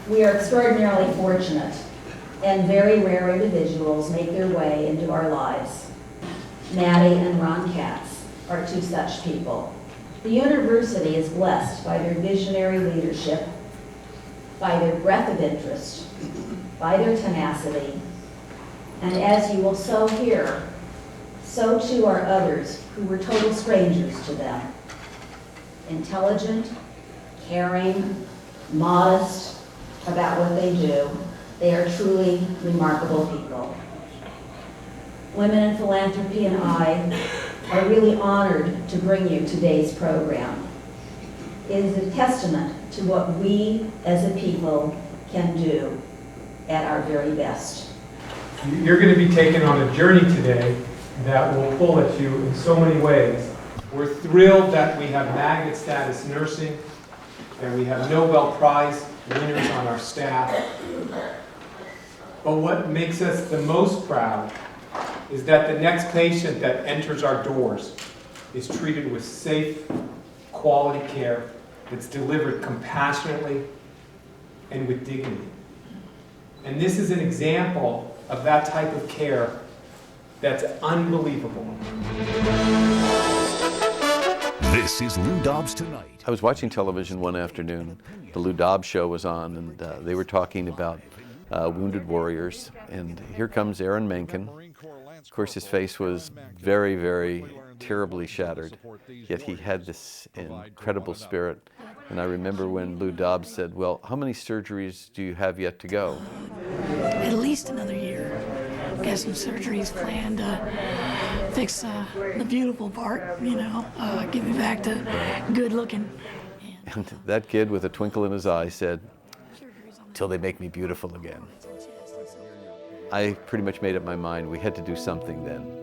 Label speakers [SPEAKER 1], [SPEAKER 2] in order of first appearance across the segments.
[SPEAKER 1] We are extraordinarily fortunate, and very rare individuals make their way into our lives. Maddie and Ron Katz are two such people. The university is blessed by their visionary leadership, by their breadth of interest, by their tenacity, and as you will so hear, so too are others who were total strangers to them. Intelligent, caring, modest about what they do. They are truly remarkable people. Women in Philanthropy and I are really honored to bring you today's program. It is a testament to what we as a people can do at our very best.
[SPEAKER 2] You're going to be taken on a journey today that will pull at you in so many ways. We're thrilled that we have magnet status nursing, and we have Nobel Prize winners on our staff. But what makes us the most proud is that the next patient that enters our doors is treated with safe, quality care that's delivered compassionately and with dignity. And this is an example of that type of care that's unbelievable.
[SPEAKER 3] This is Lou Dobbs Tonight.
[SPEAKER 4] I was watching television one afternoon. The Lou Dobbs show was on, and they were talking about wounded warriors. And here comes Aaron Menken. Of course, his face was very, very terribly shattered, yet he had this incredible spirit. And I remember when Lou Dobbs said, well, how many surgeries do you have yet to go?
[SPEAKER 5] At least another year. Got some surgeries planned to fix the beautiful part, get me back to good looking.
[SPEAKER 4] And that kid with a twinkle in his eye said, till they make me beautiful again. I pretty much made up my mind we had to do something then.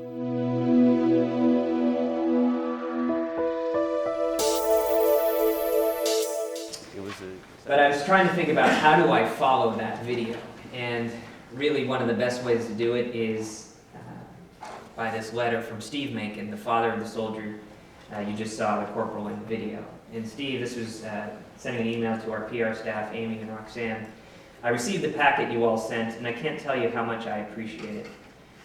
[SPEAKER 6] But I was trying to think about how do I follow that video, and really one of the best ways to do it is by this letter from Steve Menken, the father of the soldier you just saw, the corporal in the video. And Steve, this was sending an email to our PR staff, Amy and Roxanne. I received the packet you all sent, and I can't tell you how much I appreciate it.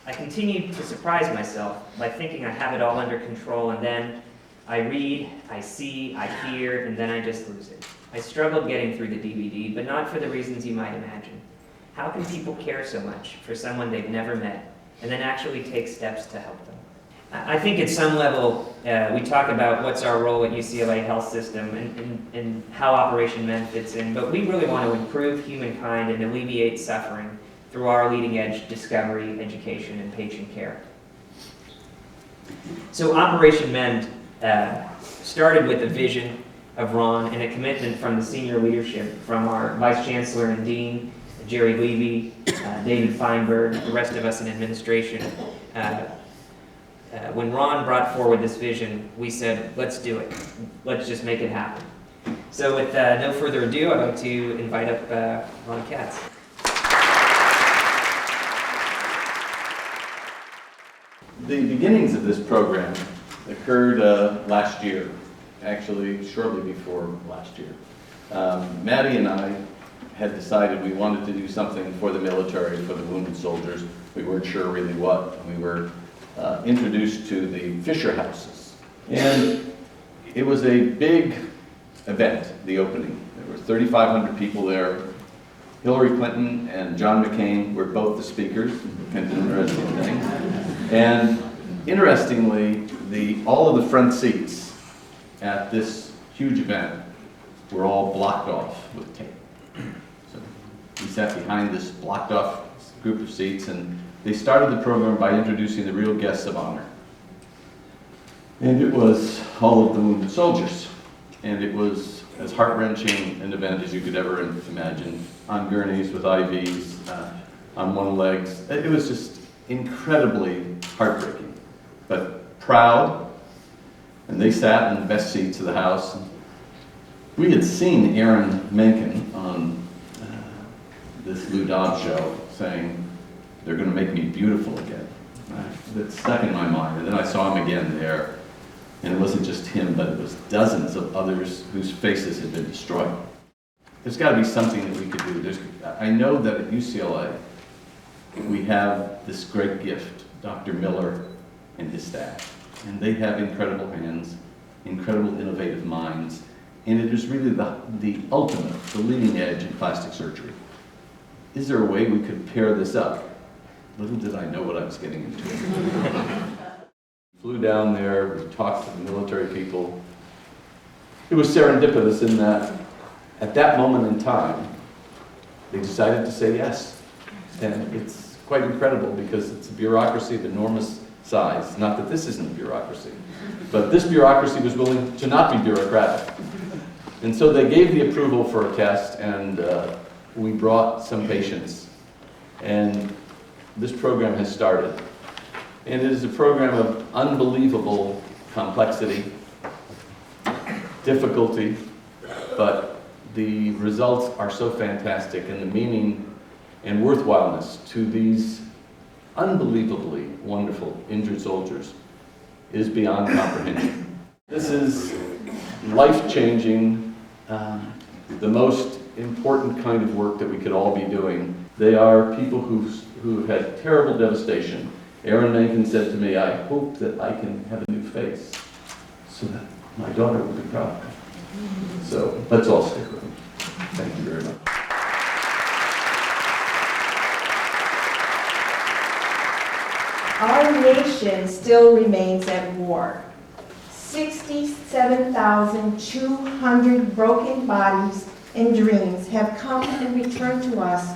[SPEAKER 6] I continued to surprise myself by thinking I have it all under control, and then I read, I see, I hear, and then I just lose it. I struggled getting through the DVD, but not for the reasons you might imagine. How can people care so much for someone they've never met, and then actually take steps to help them? I think at some level, we talk about what's our role at UCLA health system and how Operation Men fits in, but we really want to improve humankind and alleviate suffering through our leading edge discovery, education, and patient care. So Operation Men started with a vision of Ron and a commitment from the senior leadership, from our Vice Chancellor and Dean, Jerry Levy, David Feinberg, the rest of us in administration. When Ron brought forward this vision, we said, let's do it. Let's just make it happen. So with no further ado, I'd like to invite up Ron Katz.
[SPEAKER 4] The beginnings of this program occurred last year, actually shortly before last year. Maddie and I had decided we wanted to do something for the military, for the wounded soldiers. We weren't sure really what. We were introduced to the Fisher Houses. And it was a big event, the opening. There were 3,500 people there. Hillary Clinton and John McCain were both the speakers, kind of an interesting thing. And interestingly, all of the front seats at this huge event were all blocked off with tape. So we sat behind this blocked off group of seats, and they started the program by introducing the real guests of honor. And it was all of the wounded soldiers. And it was as heart-wrenching an event as you could ever imagine, on gurneys with IVs, on one leg. It was just incredibly heartbreaking, but proud. And they sat in the best seats of the house. We had seen Aaron Menken on this Lou Dobbs show saying, they're going to make me beautiful again. That stuck in my mind. And then I saw him again there. And it wasn't just him, but it was dozens of others whose faces had been destroyed. there's got to be something that we could do. I know that at UCLA, we have this great gift, Dr. Miller and his staff. And they have incredible hands, incredible innovative minds, and it is really the ultimate, the leading edge in plastic surgery. Is there a way we could pair this up? Little did I know what I was getting into. Flew down there, we talked to the military people. It was serendipitous in that at that moment in time, they decided to say yes. And it's quite incredible because it's a bureaucracy of enormous size. Not that this isn't a bureaucracy, but this bureaucracy was willing to not be bureaucratic. And so they gave the approval for a test, and we brought some patients. And this program has started. And it is a program of unbelievable complexity, difficulty, but the results are so fantastic, and the meaning and worthwhileness to these unbelievably wonderful injured soldiers is beyond comprehension. This is life-changing, the most important kind of work that we could all be doing. They are people who had terrible devastation. Aaron Menken said to me, I hope that I can have a new face so that my daughter will be proud of me. So let's all stick with them. Thank you very much.
[SPEAKER 7] Our nation still remains at war. 67,200 broken bodies and dreams have come and returned to us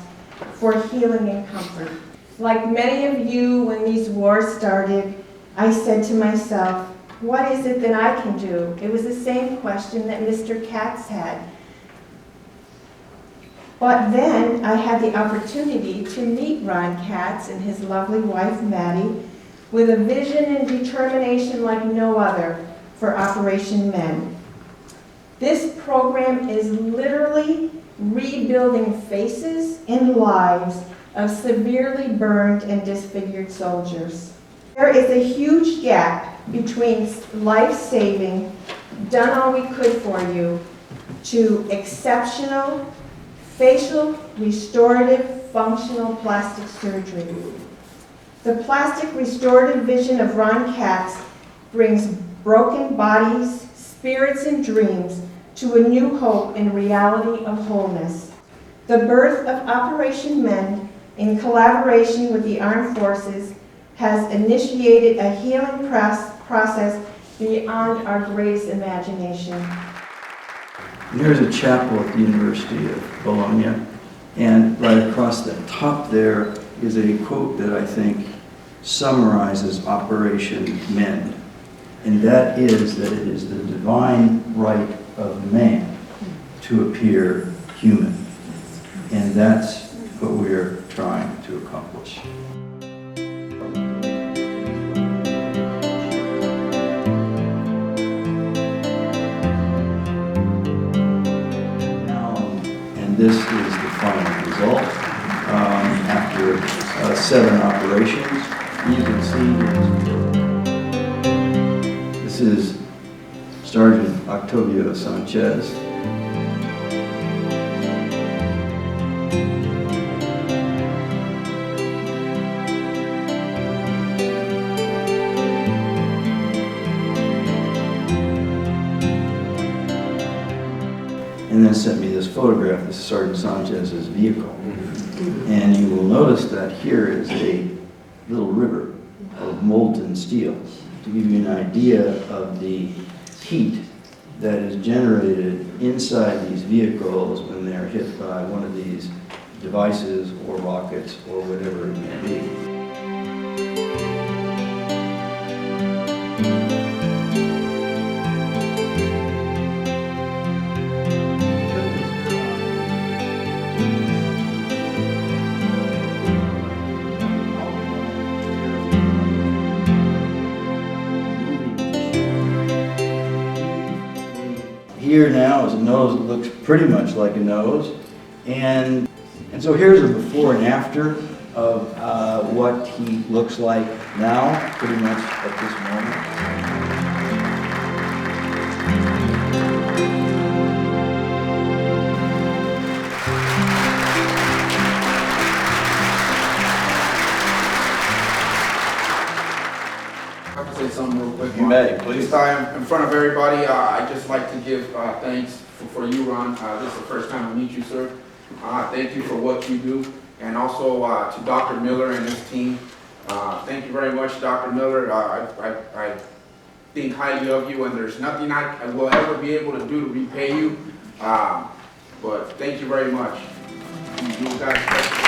[SPEAKER 7] for healing and comfort. Like many of you, when these wars started, I said to myself, what is it that I can do? It was the same question that Mr. Katz had. But then I had the opportunity to meet Ron Katz and his lovely wife, Maddie, with a vision and determination like no other for Operation Men. This program is literally rebuilding faces and lives of severely burned and disfigured soldiers. There is a huge gap between life-saving, done all we could for you, to exceptional, facial, restorative, functional plastic surgery. The plastic restorative vision of Ron Katz brings broken bodies, spirits, and dreams to a new hope and reality of wholeness. The birth of Operation Men, in collaboration with the armed forces, has initiated a healing process beyond our greatest imagination.
[SPEAKER 8] And there's a chapel at the University of Bologna, and right across the top there is a quote that I think summarizes Operation Men, and that is that it is the divine right of man to appear human, and that's what we're trying to accomplish. This is the final result after 7 operations. You can see this is Sergeant Octavio Sanchez. And then sent me this photograph. This is Sergeant Sanchez's vehicle. And you will notice that here is a little river of molten steel to give you an idea of the heat that is generated inside these vehicles when they're hit by one of these devices or rockets or whatever it may be. Here now is a nose that looks pretty much like a nose, and so here's a before and after of what he looks like now, pretty much at this moment.
[SPEAKER 4] please.
[SPEAKER 9] In front of everybody, I'd just like to give thanks for you, Ron. This is the first time I meet you, sir. Thank you for what you do. And also to Dr. Miller and his team. Thank you very much, Dr. Miller. I think highly of you, and there's nothing I will ever be able to do to repay you. But thank you very much. You guys.